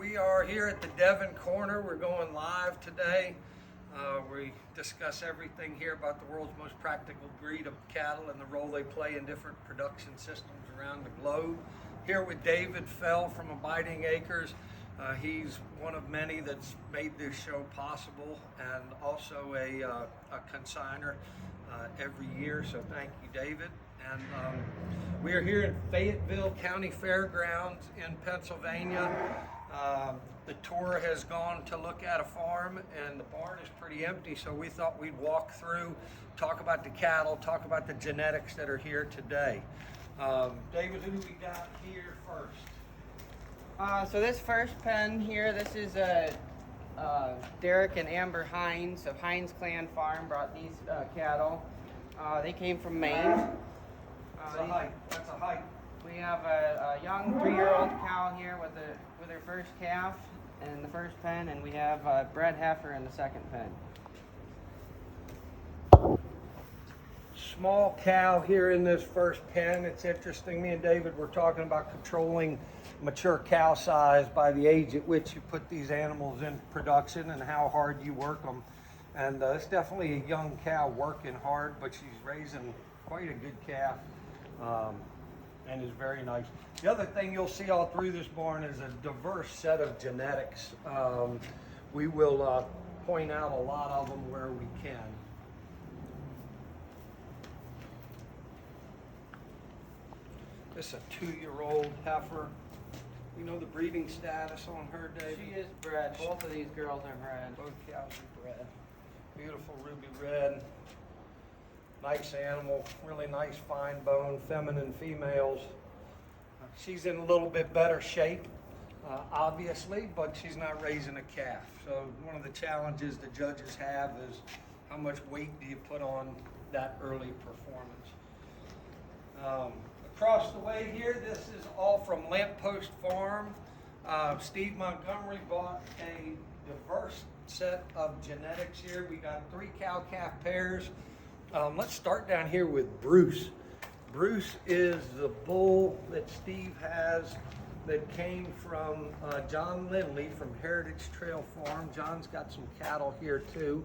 We are here at the Devon Corner. We're going live today. We discuss everything here about the world's most practical breed of cattle and the role they play in different production systems around the globe. Here with David Fell from Abiding Acres. He's one of many that's made this show possible, and also a consigner every year, so thank you, David. And we are here in Fayetteville County Fairgrounds in Pennsylvania. The tour has gone to look at a farm, and the barn is pretty empty, so we thought we'd walk through, talk about the cattle, talk about the genetics that are here today. David, who do we got here first? So this first pen here, this is Derek and Amber Hines of Hines Clan Farm brought these cattle. They came from Maine. That's a hike. We have a young 3-year-old cow here with her first calf in the first pen, and we have a bred heifer in the second pen. Small cow here in this first pen. It's interesting. Me and David were talking about controlling mature cow size by the age at which you put these animals in production and how hard you work them. And it's definitely a young cow working hard, but she's raising quite a good calf. And is very nice. The other thing you'll see all through this barn is a diverse set of genetics. We will point out a lot of them where we can. This is a 2-year-old heifer. You know the breeding status on her, Dave? She is bred. Both of these girls are bred. Both cows are bred. Beautiful ruby red. Nice animal, really nice fine bone, feminine females. She's in a little bit better shape, obviously, but she's not raising a calf. So one of the challenges the judges have is how much weight do you put on that early performance. Across the way here, this is all from Lamppost Farm. Steve Montgomery bought a diverse set of genetics here. We got 3 cow-calf pairs. Let's start down here with Bruce. Bruce is the bull that Steve has that came from John Lindley from Heritage Trail Farm. John's got some cattle here too.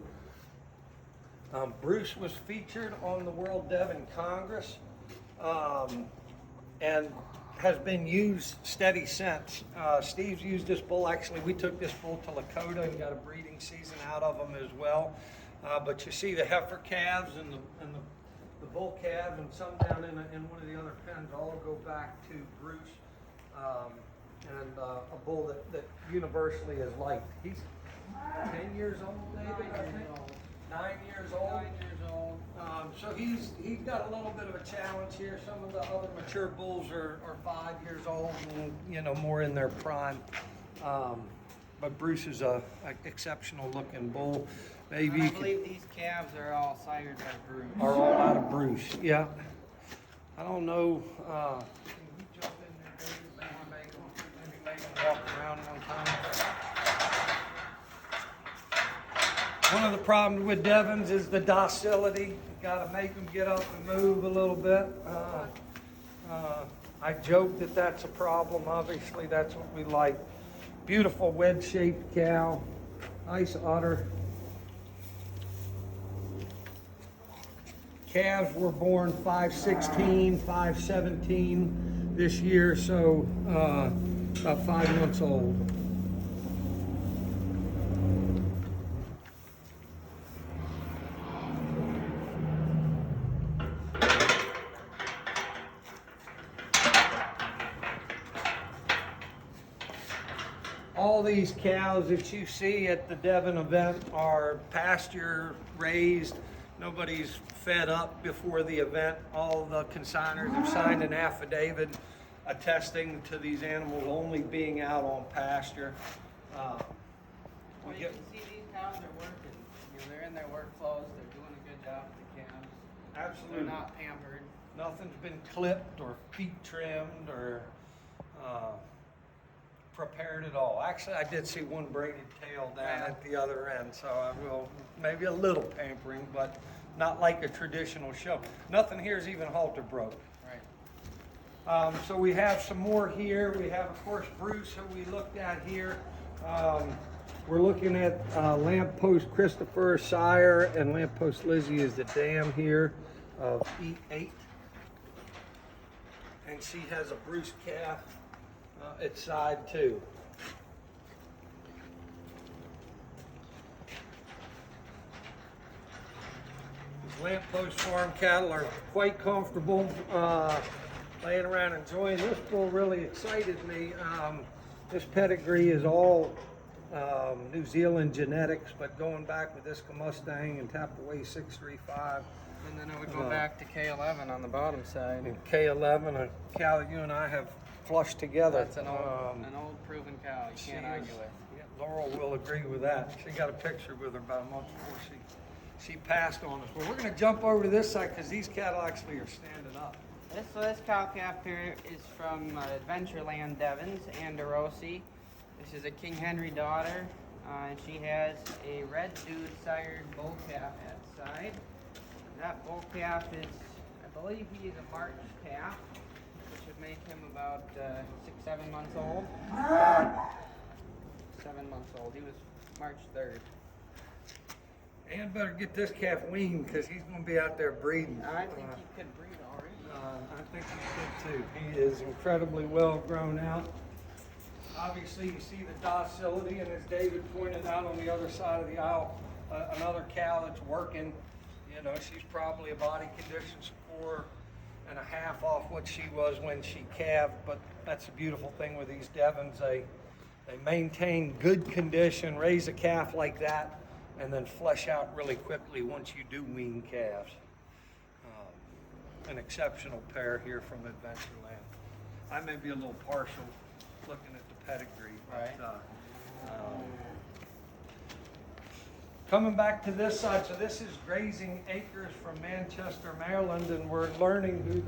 Bruce was featured on the World Devon Congress and has been used steady since. Steve's used this bull. Actually, we took this bull to Lakota and got a breeding season out of him as well. But you see the heifer calves and the bull calves and some down in one of the other pens all go back to Bruce and a bull that universally is liked. He's 10 years old, David, I think. 9 years old. 9 years old. So he's got a little bit of a challenge here. Some of the other mature bulls are 5 years old and more in their prime. But Bruce is a exceptional looking bull. Maybe I believe these calves are all sired by Bruce. Are all out of Bruce, yeah. I don't know. Can you jump in there, David? Maybe make them walk around one time. One of the problems with Devons is the docility. You got to make them get up and move a little bit. I joke that that's a problem. Obviously, that's what we like. Beautiful wedge-shaped cow, nice udder. Calves were born 5/16, 5/17 this year, so about 5 months old. All these cows that you see at the Devon event are pasture raised. Nobody's fed up before the event. All the consigners have signed an affidavit attesting to these animals only being out on pasture. Well, you can see these cows are working. They're in their work clothes. They're doing a good job with the calves. Absolutely. They're not pampered. Nothing's been clipped or feet trimmed or prepared at all. Actually, I did see one braided tail down at the other end, so I will maybe a little pampering, but not like a traditional show. Nothing here is even halter broke. Right. So we have some more here. We have, of course, Bruce, who we looked at here. We're looking at Lamppost Christopher sire, and Lamppost Lizzie is the dam here of E8. And she has a Bruce calf at side 2. These Lamppost farm cattle are quite comfortable laying around enjoying. This bull really excited me. This pedigree is all New Zealand genetics, but going back with this Mustang and tapped away 635. And then I would go back to K11 on the bottom side. And K11, a cow that you and I have flushed together. That's an old proven cow. You can't argue with. Yeah, Laurel will agree with that. She got a picture with her about a month before she passed on us. Well, we're going to jump over to this side because these cattle actually are standing up. This cow calf here is from Adventureland Devons, Anderosi. This is a King Henry daughter, and she has a red dude sired bull calf at side. That bull calf is, I believe he is a March calf, which would make him about 6-7 months old. 7 months old. He was March 3rd. And better get this calf weaned because he's going to be out there breeding. I think he could breed already. I think he could too. He is incredibly well grown out. Obviously, you see the docility, and as David pointed out on the other side of the aisle, another cow that's working. You know, she's probably a body condition score and a half off what she was when she calved, but that's the beautiful thing with these Devons. They maintain good condition, raise a calf like that, and then flesh out really quickly once you do wean calves. An exceptional pair here from Adventureland. I may be a little partial looking at the pedigree, but coming back to this side, so this is Grazing Acres from Manchester, Maryland, and we're learning who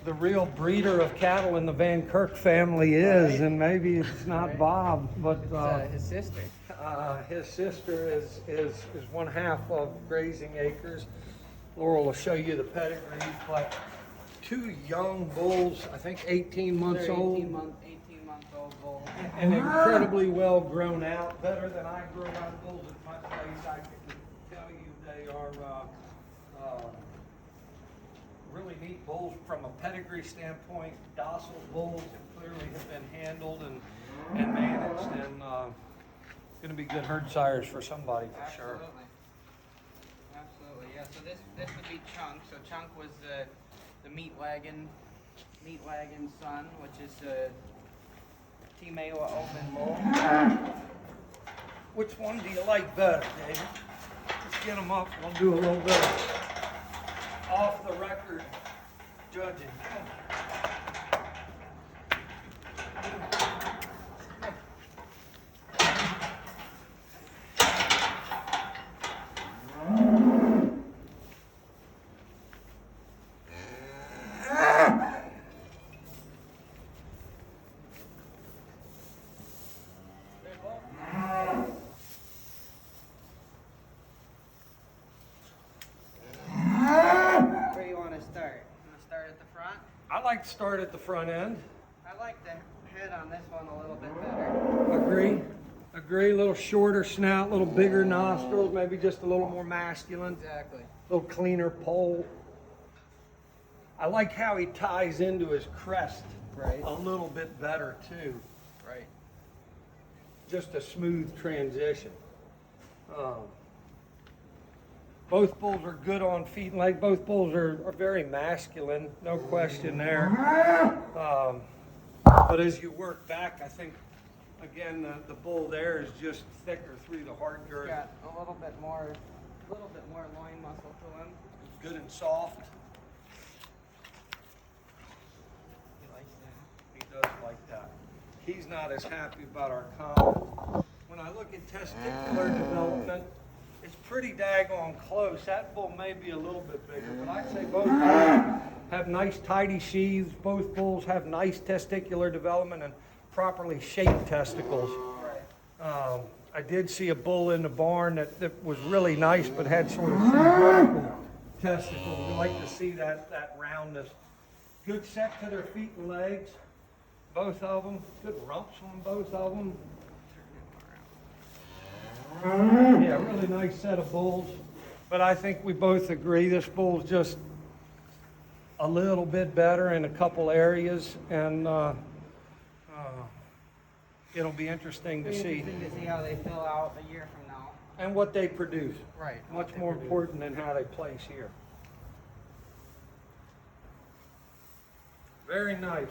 the real breeder of cattle in the Van Kirk family is, and maybe it's not Bob, but his sister. His sister is one half of Grazing Acres. Laurel will show you the pedigree, but 2 young bulls, I think 18 months old. 18 month old bull. And incredibly well grown out, better than I grew out bulls at my place. I can tell you they are really neat bulls from a pedigree standpoint. Docile bulls that clearly have been handled and managed, and going to be good herd sires for somebody for sure. Absolutely, yeah. So this would be Chunk. So Chunk was the meat wagon son, which is a Timewa open bull. Which one do you like better, David? Let's get them up. We'll do a little bit of off the record judging. I like to start at the front end. I like the head on this one a little bit better. Agree. A little shorter snout, a little bigger nostrils, maybe just a little more masculine. Exactly. A little cleaner poll. I like how he ties into his crest a little bit better too. Right. Just a smooth transition. Both bulls are good on feet and leg. Both bulls are very masculine, no question there. But as you work back, I think, again, the bull there is just thicker through the hard girth. He's got a little bit more loin muscle to him. Good and soft. He likes that. He does like that. He's not as happy about our comp. When I look at testicular development, it's pretty daggone close. That bull may be a little bit bigger, but I'd say both bulls have nice tidy sheaths. Both bulls have nice testicular development and properly shaped testicles. I did see a bull in the barn that was really nice, but had sort of symmetrical testicles. We like to see that roundness. Good set to their feet and legs, both of them. Good rumps on both of them. Yeah, really nice set of bulls. But I think we both agree this bull's just a little bit better in a couple areas, and it'll be interesting to see. Interesting to see how they fill out a year from now. And what they produce. Right. Much more important than how they place here. Very nice.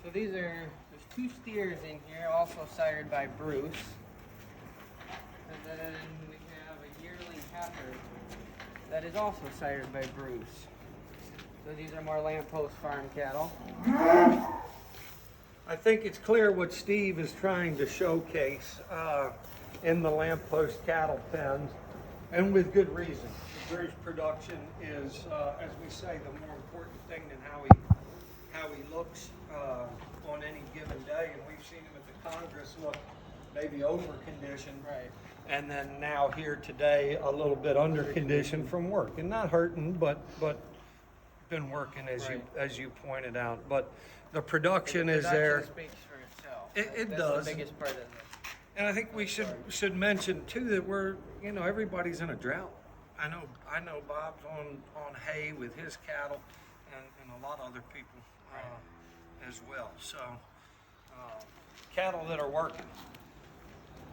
So there's two steers in here, also sired by Bruce. And then we have a yearling heifer that is also sired by Bruce. So these are more lamppost farm cattle. I think it's clear what Steve is trying to showcase in the lamppost cattle pens, and with good reason. The Bruce production is, as we say, the more important thing than how he looks on any given day. And we've seen him at the Congress look maybe over conditioned, Right. and then now here today a little bit under conditioned from work, and not hurting, but been working as you pointed out. But the production is there. Speaks for itself. It That's does. the biggest part of it. And I think we should mention too that we're, everybody's in a drought. I know Bob's on hay with his cattle, and a lot of other people as well. So cattle that are working.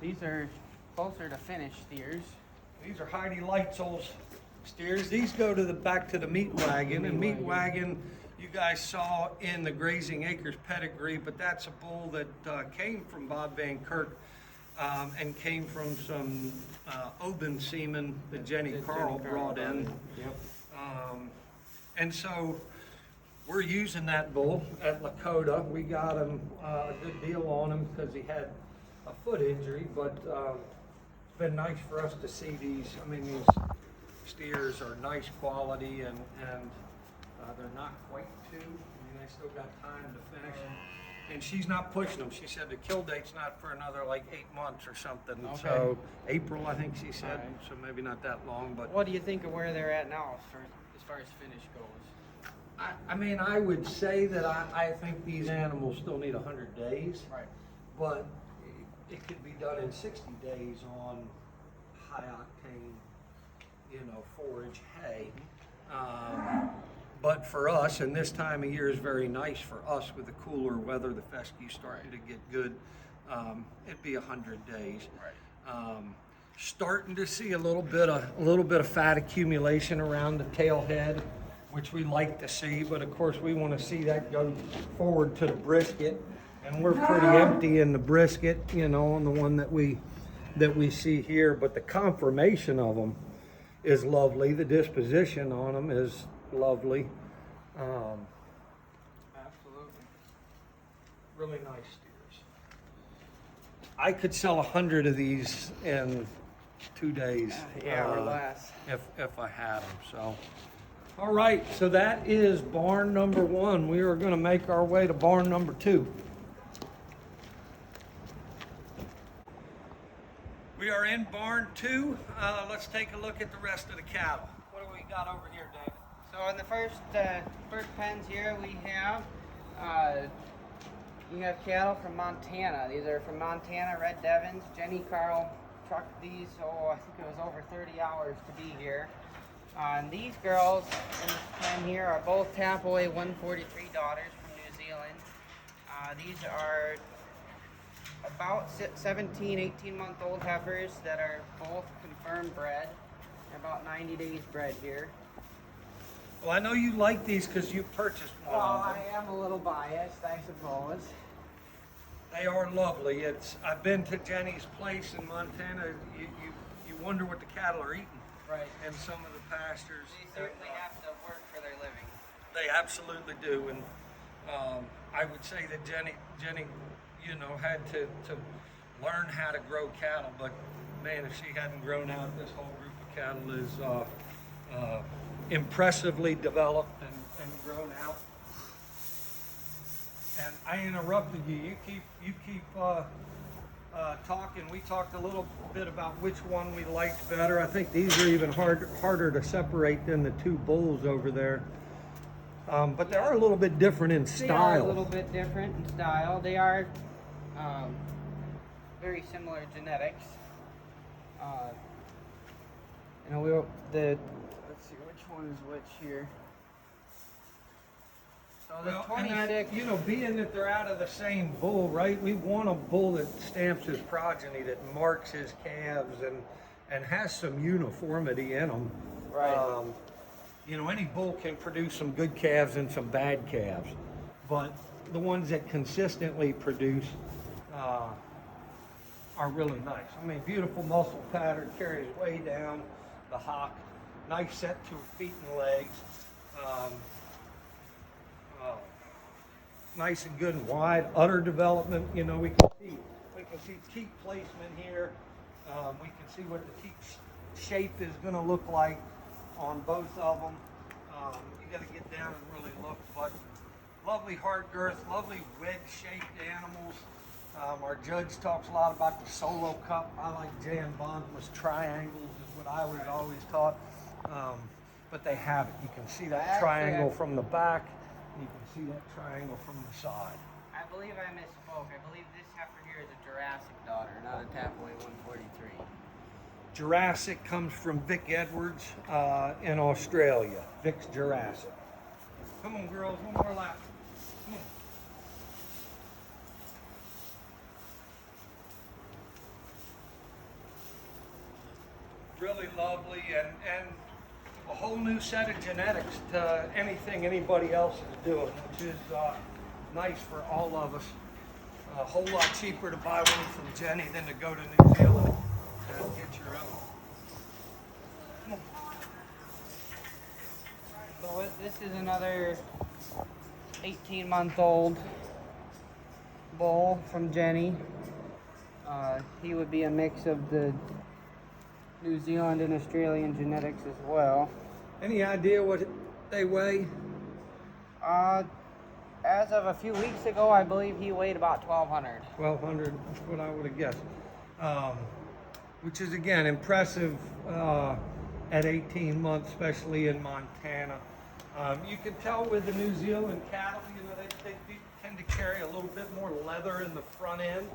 These are closer to finished steers. These are Heidi Leitzel's steers. These go back to the meat wagon, and meat wagon you guys saw in the Grazing Acres pedigree, but that's a bull that came from Bob Van Kirk and came from some Oban semen that Jenny Carl brought in. Yep. And so we're using that bull at Lakota. We got him a good deal on him because he had a foot injury, but it's been nice for us to see these. I mean, these steers are nice quality, and they're not quite two. I mean, they still got time to finish. And she's not pushing them. She said the kill date's not for another like 8 months or something. Okay. So April, I think she said. All right. So maybe not that long, but What do you think of where they're at now as far as finish goes? I mean, I would say that I think these animals still need 100 days. Right. But it could be done in 60 days on high octane, forage hay. But for us, and this time of year is very nice for us with the cooler weather, the fescue starting to get good. It'd be 100 days. Right. Starting to see a little bit of fat accumulation around the tail head, which we like to see. But of course, we want to see that go forward to the brisket. And we're pretty empty in the brisket, on the one that we see here. But the conformation of them is lovely. The disposition on them is lovely. Absolutely. Really nice steers. I could sell 100 of these in 2 days. Yeah, or less. If I had them. So, all right. So that is barn number 1. We are going to make our way to barn number 2. We are in barn 2. Let's take a look at the rest of the cattle. What do we got over here, David? So in the first pens here we have cattle from Montana. These are from Montana, Red Devons. Jenny Carl trucked these, I think it was over 30 hours to be here. And these girls in this pen here are both Tapaway 143 daughters from New Zealand. These are about 17, 18-month-old heifers that are both confirmed bred. They're about 90 days bred here. Well, I know you like these because you purchased one. Well, of them. I am a little biased, I suppose. They are lovely. I've been to Jenny's place in Montana. You wonder what the cattle are eating. Right. In some of the pastures. They certainly have to work for their living. They absolutely do, and I would say that Jenny, had to learn how to grow cattle. But man, if she hadn't grown out, this whole group of cattle is impressively developed and grown out. And I interrupted you. You keep talking. We talked a little bit about which one we liked better. I think these are even harder to separate than the two bulls over there. But they are a little bit different in style. They are a little bit different in style. They are very similar genetics. You know, let's see which one is which here. So the 26. You know, being that they're out of the same bull, right? We want a bull that stamps his progeny, that marks his calves, and has some uniformity in them. Right. You know, any bull can produce some good calves and some bad calves, but the ones that consistently produce are really nice. I mean, beautiful muscle pattern, carries way down the hock, nice set to feet and legs, nice and good and wide. Udder development, you know, we can see teat placement here. We can see what the teat shape is going to look like on both of them. You got to get down and really look, but lovely hard girth, lovely wedge-shaped animals. Our judge talks a lot about the solo cup. I like Jan Bondma's triangles is what I was always taught. But they have it. You can see that triangle from the back. You can see that triangle from the side. I believe I misspoke. I believe this heifer here is a Jurassic daughter, not a Tapaway 143. Jurassic comes from Vic Edwards in Australia. Vic's Jurassic. Come on, girls, one more lap. Come on. Really lovely and a whole new set of genetics to anything anybody else is doing, which is nice for all of us. A whole lot cheaper to buy one from Jenny than to go to New Zealand and get your own. Come on. So this is another 18-month-old bull from Jenny. He would be a mix of the New Zealand and Australian genetics as well. Any idea what they weigh? As of a few weeks ago, I believe he weighed about 1,200. 1,200, that's what I would have guessed. Which is, again, impressive at 18 months, especially in Montana. You can tell with the New Zealand cattle, you know, they tend to carry a little bit more leather in the front end.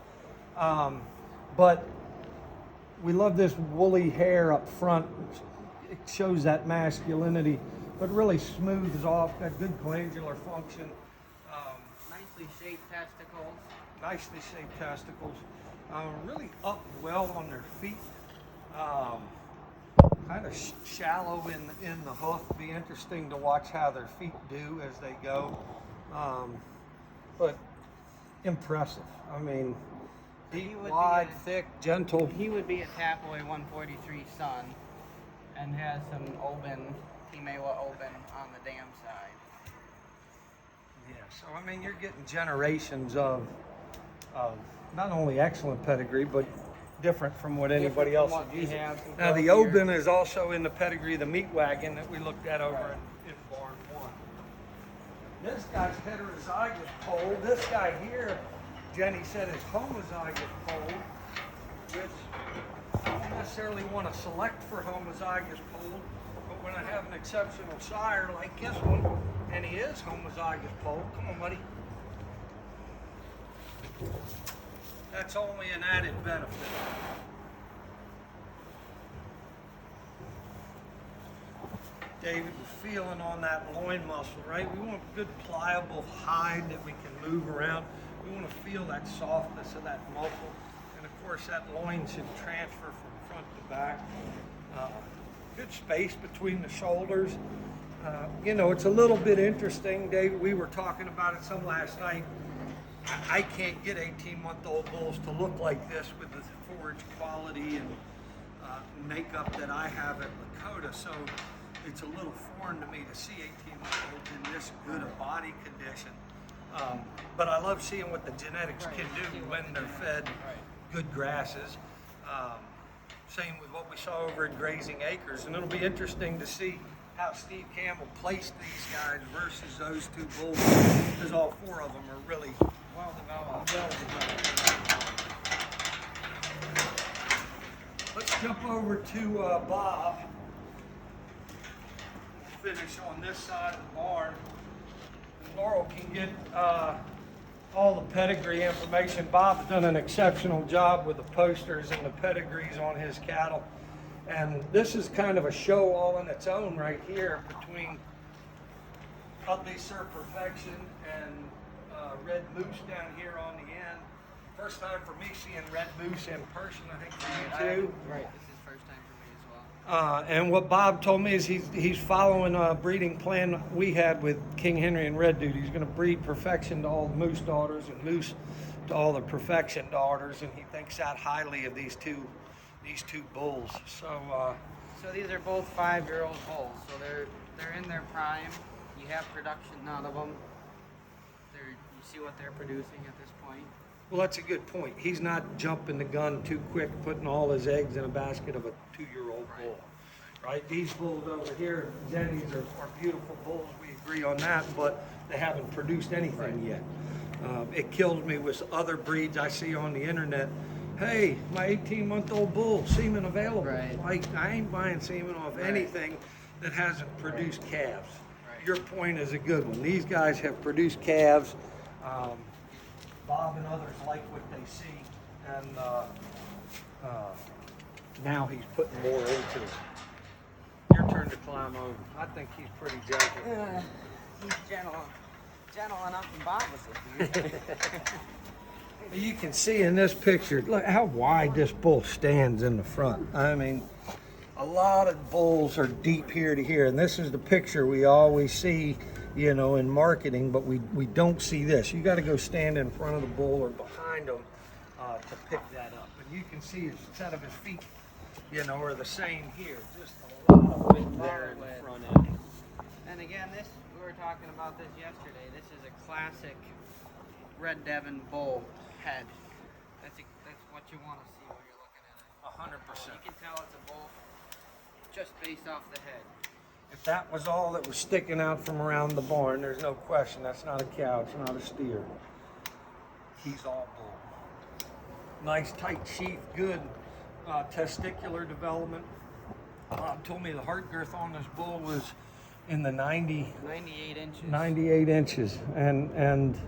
But we love this woolly hair up front. It shows that masculinity, but really smooths off, got good glandular function. Nicely shaped testicles. Nicely shaped testicles. Really up well on their feet. Kind of shallow in the hoof. Be interesting to watch how their feet do as they go. But impressive. I mean, deep, wide, thick, gentle. He would be a Tapaway 143 son and has some Timewa Oben on the dam side. Yeah, so I mean, you're getting generations of not only excellent pedigree, but different from what anybody else is using. Now, the Oben is also in the pedigree of the meat wagon that we looked at over in barn 1. This guy's heterozygous pole. This guy here, Jenny said, is homozygous pole, which I don't necessarily want to select for homozygous pole, but when I have an exceptional sire like this one, and he is homozygous pole, come on, buddy. That's only an added benefit. David was feeling on that loin muscle, right? We want good pliable hide that we can move around. We want to feel that softness of that muscle. And of course that loin should transfer from front to back. Good space between the shoulders. You know, it's a little bit interesting, David. We were talking about it some last night. I can't get 18-month-old bulls to look like this with the forage quality and makeup that I have at Lakota. So it's a little foreign to me to see 18-month-olds in this good a body condition. But I love seeing what the genetics can do when they're fed good grasses. Same with what we saw over in Grazing Acres. And it'll be interesting to see how Steve Campbell placed these guys versus those two bulls, because all four of them are really Well developed. well developed. Let's jump over to Bob. We'll finish on this side of the barn. Laurel can get all the pedigree information. Bob's done an exceptional job with the posters and the pedigrees on his cattle. And this is kind of a show all in its own right here between Utley Sir Perfection and Red Moose down here on the end. First time for me seeing Red Moose in person, I think for you too. Right, this is first time for me as well. And what Bob told me is he's following a breeding plan we had with King Henry and Red Dude. He's going to breed Perfection to all the Moose daughters and Moose to all the Perfection daughters, and he thinks that highly of these two bulls. So these are both 5-year-old bulls, so they're in their prime. You have production out of them. You see what they're producing at this point. well, that's a good point. He's not jumping the gun too quick, putting all his eggs in a basket of a 2-year-old bull. Right? These bulls over here, Jennies, are beautiful bulls. We agree on that, but they haven't produced anything yet. It kills me with other breeds I see on the internet. Hey, my 18-month-old bull, semen available. Right. Like, I ain't buying semen off anything that hasn't produced calves. Right. Your point is a good one. These guys have produced calves. Bob and others like what they see, and now he's putting more into it. Your turn to climb over. I think he's pretty gentle. He's gentle enough, and Bob was with you. You can see in this picture, look how wide this bull stands in the front. I mean, a lot of bulls are deep here to here, and this is the picture we always see, you know, in marketing, but we don't see this. You got to go stand in front of the bull or behind him to pick that up. And you can see his set of his feet, you know, are the same here. Just a lot of width there in the front end. And again, we were talking about this yesterday. This is a classic Red Devon bull head. That's what you want to see when you're looking at it. 100%. You can tell it's a bull just based off the head. If that was all that was sticking out from around the barn, there's no question. That's not a cow. It's not a steer. He's all bull. Nice tight sheath, good testicular development. Bob told me the heart girth on this bull was in the 98 inches. 98 inches, and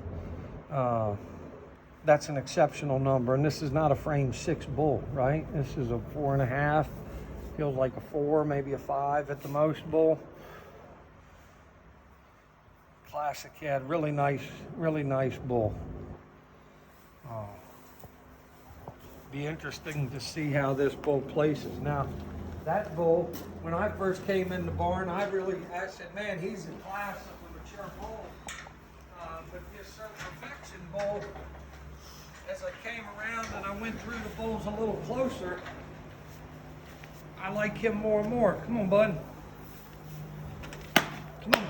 that's an exceptional number. And this is not a frame 6 bull, right? This is a 4.5. Feels like a 4, maybe a 5 at the most bull. Classic head, really nice bull. Be interesting to see how this bull places. Now, that bull, when I first came in the barn, I said, man, he's a class of a mature bull. But this Sir Perfection bull, as I came around and I went through the bulls a little closer, I like him more and more. Come on, bud. Come on.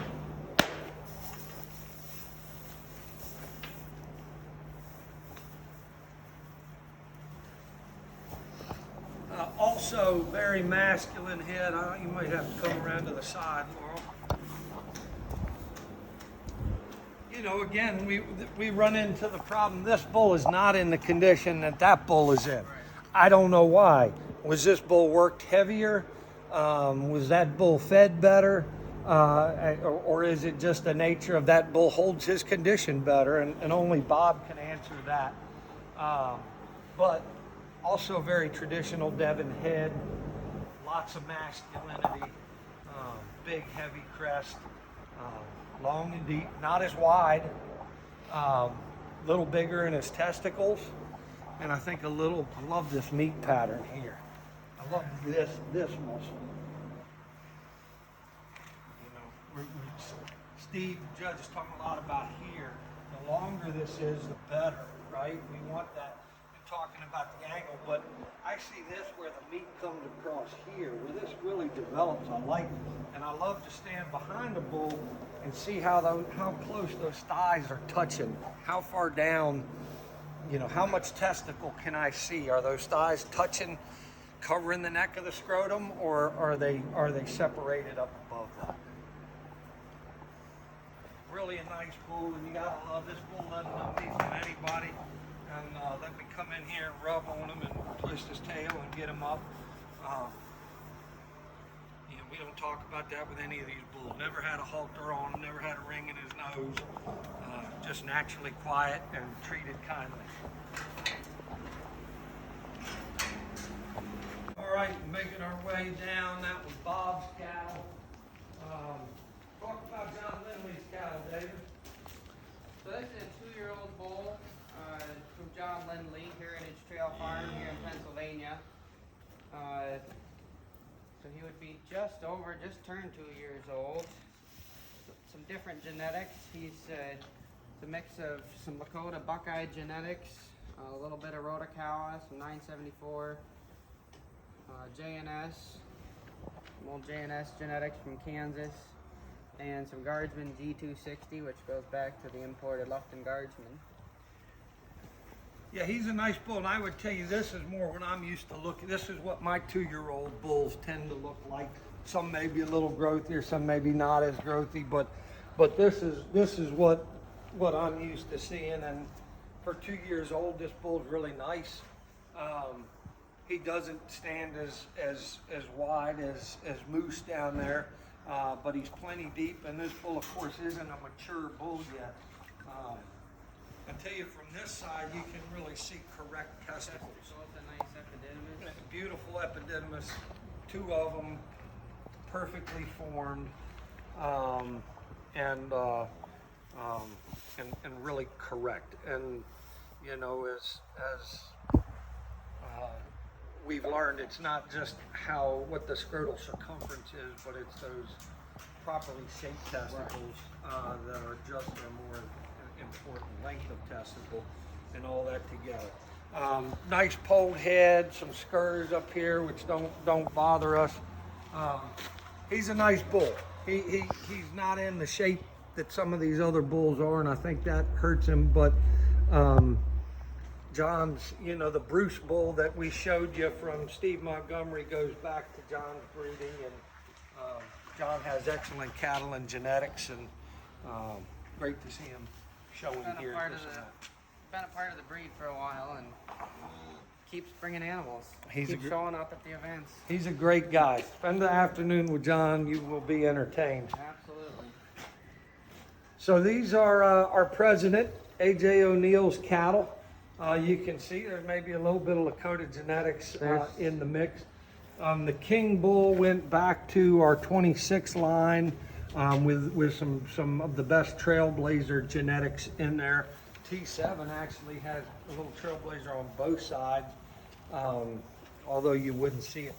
Also, very masculine head. You might have to come around to the side, Laurel. You know, again, we run into the problem. This bull is not in the condition that bull is in. I don't know why. Was this bull worked heavier? Was that bull fed better? Or is it just the nature of that bull holds his condition better? And only Bob can answer that. But also very traditional Devon head, lots of masculinity, big heavy crest, long and deep, not as wide, little bigger in his testicles, and I think I love this meat pattern here. I love this muscle. You know, Steve, the judge, is talking a lot about here. The longer this is, the better, right? We want that. Talking about the angle, but I see this where the meat comes across here, where this really develops. I like it, and I love to stand behind the bull and see how close those thighs are touching, how far down, you know, how much testicle can I see? Are those thighs touching covering the neck of the scrotum, or are they separated up above that? Really a nice bull, and you gotta love this bull. Doesn't know me from anybody, and let me come in here and rub on him and twist his tail and get him up. You know, we don't talk about that with any of these bulls. Never had a halter on him, never had a ring in his nose. Just naturally quiet and treated kindly. All right, making our way down. That was Bob's cattle. Talk about John Lindley's cattle, David. So this is a 2-year-old bull from John Lindley, Heritage Trail Farm here in Pennsylvania. So he would be just turned 2 years old. Some different genetics. He's a mix of some Lakota Buckeye genetics, a little bit of Rhodokawa, some 974, JNS, some old JNS genetics from Kansas, and some Guardsman G260, which goes back to the imported Lufton Guardsman. Yeah, he's a nice bull, and I would tell you this is more what I'm used to looking. This is what my 2-year-old bulls tend to look like. Some may be a little growthier, some maybe not as growthy, but this is what I'm used to seeing. And for 2 years old, this bull's really nice. He doesn't stand as wide as Moose down there, but he's plenty deep. And this bull, of course, isn't a mature bull yet. I tell you, from this side, you can really see correct testicles. So it's a nice epididymis. Beautiful epididymis, 2 of them, perfectly formed, and really correct. And you know, as we've learned, it's not just what the scrotal circumference is, but it's those properly shaped testicles that are just a more important length of testicle and all that together. Nice polled head, some spurs up here which don't bother us. He's a nice bull. He's not in the shape that some of these other bulls are, and I think that hurts him. But John's, you know, the Bruce bull that we showed you from Steve Montgomery goes back to John's breeding, and John has excellent cattle and genetics, and great to see him showing here. Been a part of the breed for a while, and keeps bringing animals. Keeps showing up at the events. He's a great guy. Spend the afternoon with John, you will be entertained. Absolutely. So these are our president, A.J. O'Neill's cattle. You can see there may be a little bit of Lakota genetics in the mix. The King bull went back to our 26 line with some of the best Trailblazer genetics in there. T7 actually has a little Trailblazer on both sides, although you wouldn't see it.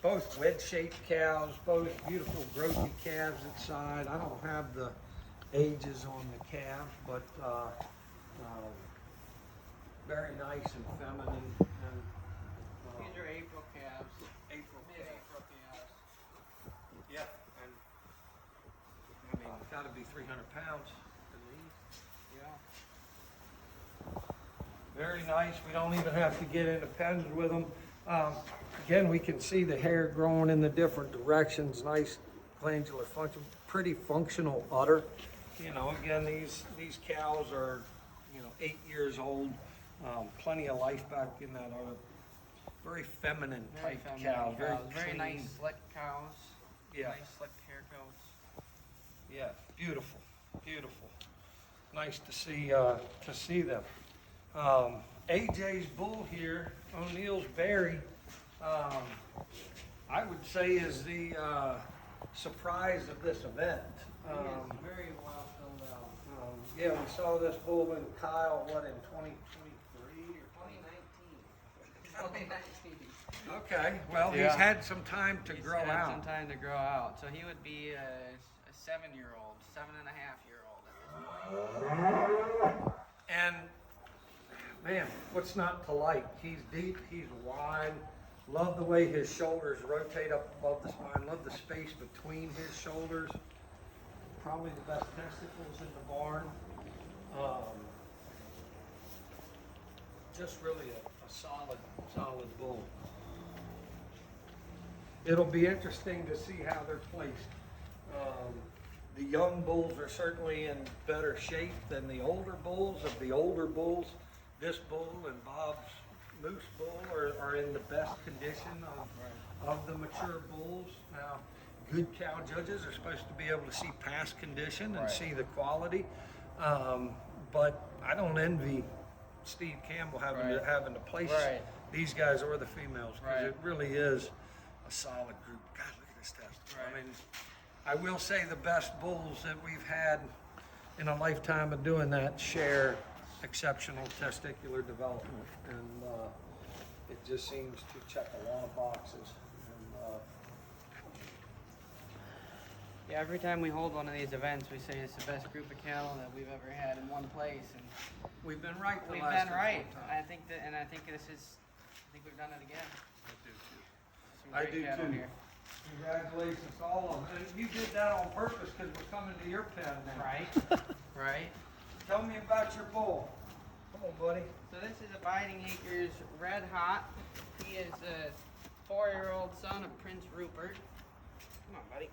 Both wedge-shaped cows, both beautiful growthy calves inside. I don't have the ages on the calves, but very nice and feminine. And, these are April calves. Mid-April calves. Yeah, and I mean, got to be 300 pounds at least. Yeah. Very nice. We don't even have to get into pens with them. Again, we can see the hair growing in the different directions. Nice glandular function. Pretty functional udder. You know, again, these cows are, 8 years old. Plenty of life back in that udder. Very feminine type cows. Very nice slick cows. Yeah. Nice slick hair coats. Yeah, beautiful, beautiful. Nice to see them. AJ's bull here, O'Neill's Berry, I would say is the surprise of this event. He is very well filled out. Yeah, we saw this bull in Kyle, in 2023 or 2019. Okay, well, Yeah. he's had some time to grow He's had out. some time to grow out. So he would be a 7-year-old, 7.5-year-old. And man, what's not to like? He's deep, he's wide. Love the way his shoulders rotate up above the spine. Love the space between his shoulders. Probably the best testicles in the barn. Just really a solid bull. it'll be interesting to see how they're placed. The young bulls are certainly in better shape than the older bulls. Of the older bulls, this bull and Bob's Moose bull are in the best condition of the mature bulls. Now, good cow judges are supposed to be able to see past condition and see the quality. But I don't envy Steve Campbell having to place these guys or the females, because it really is a solid group. God, look at this test. I mean, I will say the best bulls that we've had in a lifetime of doing that share exceptional testicular development, and it just seems to check a lot of boxes. And, Yeah, every time we hold one of these events, we say it's the best group of cattle that we've ever had in one place, and we've been right. We've been right. I think we've done it again. I do too. Here. Congratulations to all of them. And you did that on purpose because we're coming to your pen now. Right. Right. Tell me about your bull. Come on, buddy. So this is a Biting Acres Red Hot. He is a 4-year-old son of Prince Rupert. Come on, buddy.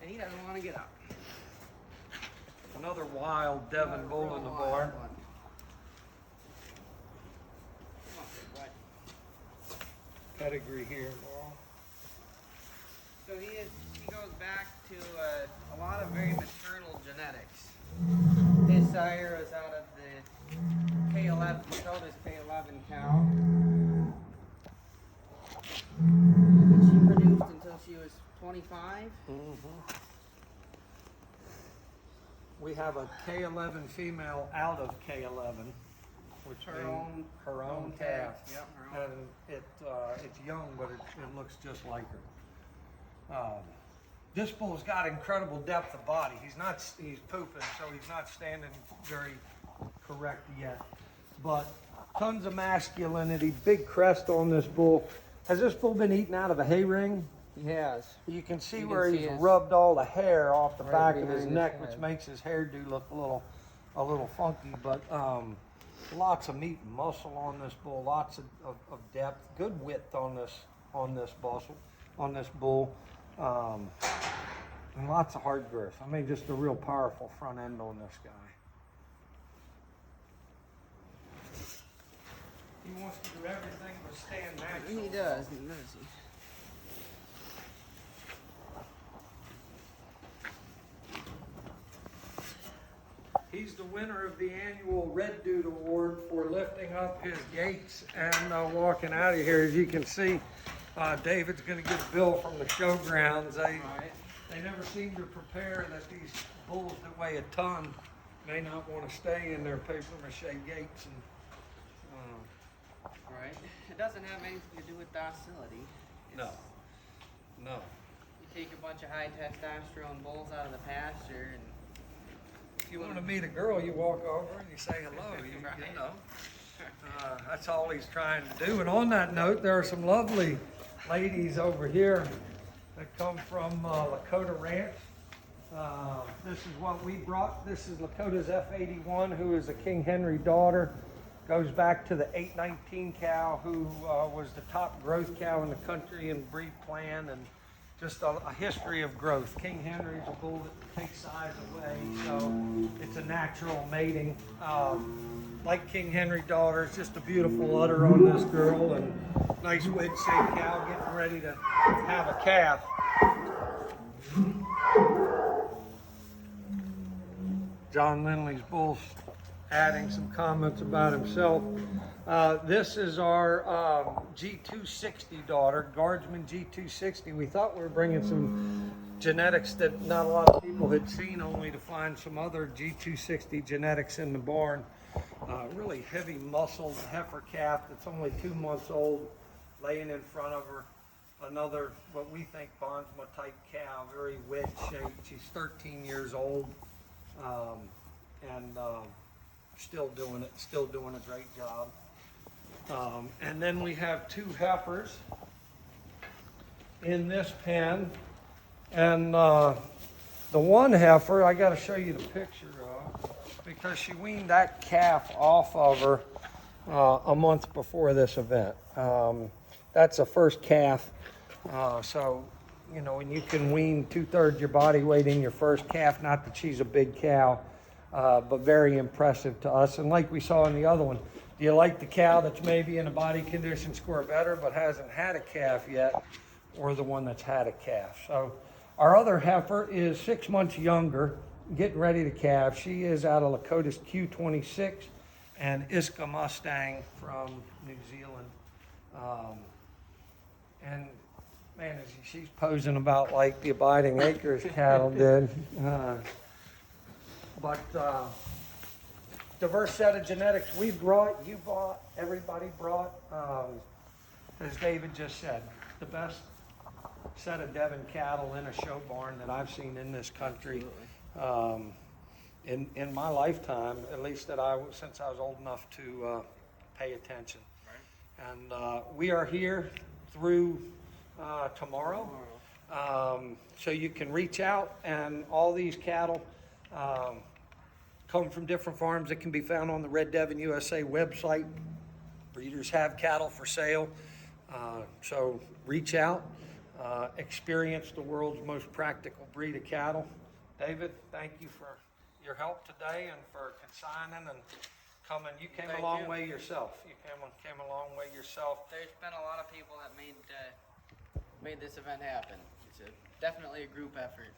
And he doesn't want to get up. Another wild Devon bull in the barn. Pedigree here, Laurel. So he goes back to a lot of very maternal genetics. His sire is out of the K11, Dakota's K11 cow. She produced until she was 25. We have a K11 female out of K11, which Her means own her own calf. Yep, her own. And it's young, but it looks just like her. This bull's got incredible depth of body. He's pooping, so he's not standing very correct yet. But tons of masculinity, big crest on this bull. Has this bull been eaten out of a hay ring? He has. You can see You where can see he's his- rubbed all the hair off the Right back of his behind his neck, head. which makes his hairdo look a little funky. But lots of meat and muscle on this bull, lots of depth, good width on this bull, and lots of hard girth. I mean, just a real powerful front end on this guy. He wants to do everything but stand natural. He does. He's the winner of the annual Red Dude Award for lifting up his gates and walking out of here. As you can see, David's going to get a bill from the showgrounds. They never seem to prepare that these bulls that weigh a ton may not want to stay in their paper mache gates. And, Right. It doesn't have anything to do with docility. no. You take a bunch of high testosterone bulls out of the pasture and If you want to meet a girl, you walk over and you say hello. You know. That's all he's trying to do. And on that note, there are some lovely ladies over here that come from Lakota Ranch. This is what we brought. This is Lakota's F81, who is a King Henry daughter. Goes back to the 819 cow, who was the top growth cow in the country in breed plan, and just a history of growth. King Henry's a bull that takes size away, so it's a natural mating. Like King Henry daughter, it's just a beautiful udder on this girl, and nice wedge-shaped cow getting ready to have a calf. John Lindley's bull adding some comments about himself. This is our G260 daughter, Guardsman G260. We thought we were bringing some genetics that not a lot of people had seen, only to find some other G260 genetics in the barn. Really heavy muscled heifer calf that's only 2 months old, laying in front of her. Another, what we think, Bondsma type cow, very wedge shaped. She's 13 years old, and still doing a great job. And then we have 2 heifers in this pen, and the one heifer I got to show you the picture of, because she weaned that calf off of her a month before this event. That's a first calf. So, you know, when you can wean 2/3 your body weight in your first calf, not that she's a big cow, but very impressive to us. And like we saw in the other one, do you like the cow that's maybe in a body condition score better but hasn't had a calf yet, or the one that's had a calf? So our other heifer is 6 months younger, getting ready to calve. She is out of Lakota's Q26 and Iska Mustang from New Zealand. And man, she's posing about like the Abiding Acres cattle did. But diverse set of genetics we brought, you bought, everybody brought. As David just said, the best set of Devon cattle in a show barn that I've seen in this country. In my lifetime, at least since I was old enough to pay attention. Right. And we are here through tomorrow. So you can reach out, and all these cattle come from different farms that can be found on the Red Devon USA website. Breeders have cattle for sale. So reach out, experience the world's most practical breed of cattle. David, thank you for your help today and for consigning and coming. You came a long way yourself. You came a long way yourself. There's been a lot of people that made this event happen. It's definitely a group effort.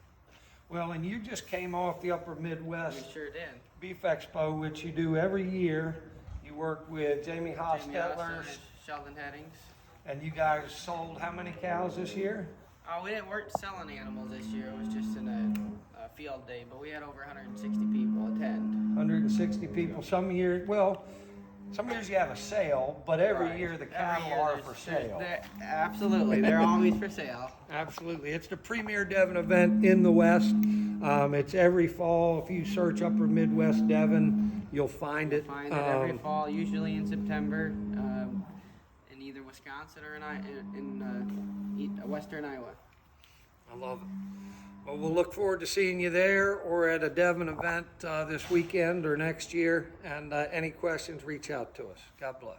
Well, and you just came off the Upper Midwest We sure did. Beef Expo, which you do every year. You work with Jamie Hostetler, and Sheldon Headings. and you guys sold how many cows this year? We weren't selling animals this year. It was just in a field day, but we had over 160 people attend. 160 people. Some years you have a sale, but every year the cattle are for sale. Absolutely, they're always for sale. Absolutely. It's the premier Devon event in the West. It's every fall. If you search Upper Midwest Devon, you'll find it. Find it every fall, usually in September, in either Wisconsin or in western Iowa. I love it. Well, we'll look forward to seeing you there or at a Devon event this weekend or next year. And any questions, reach out to us. God bless.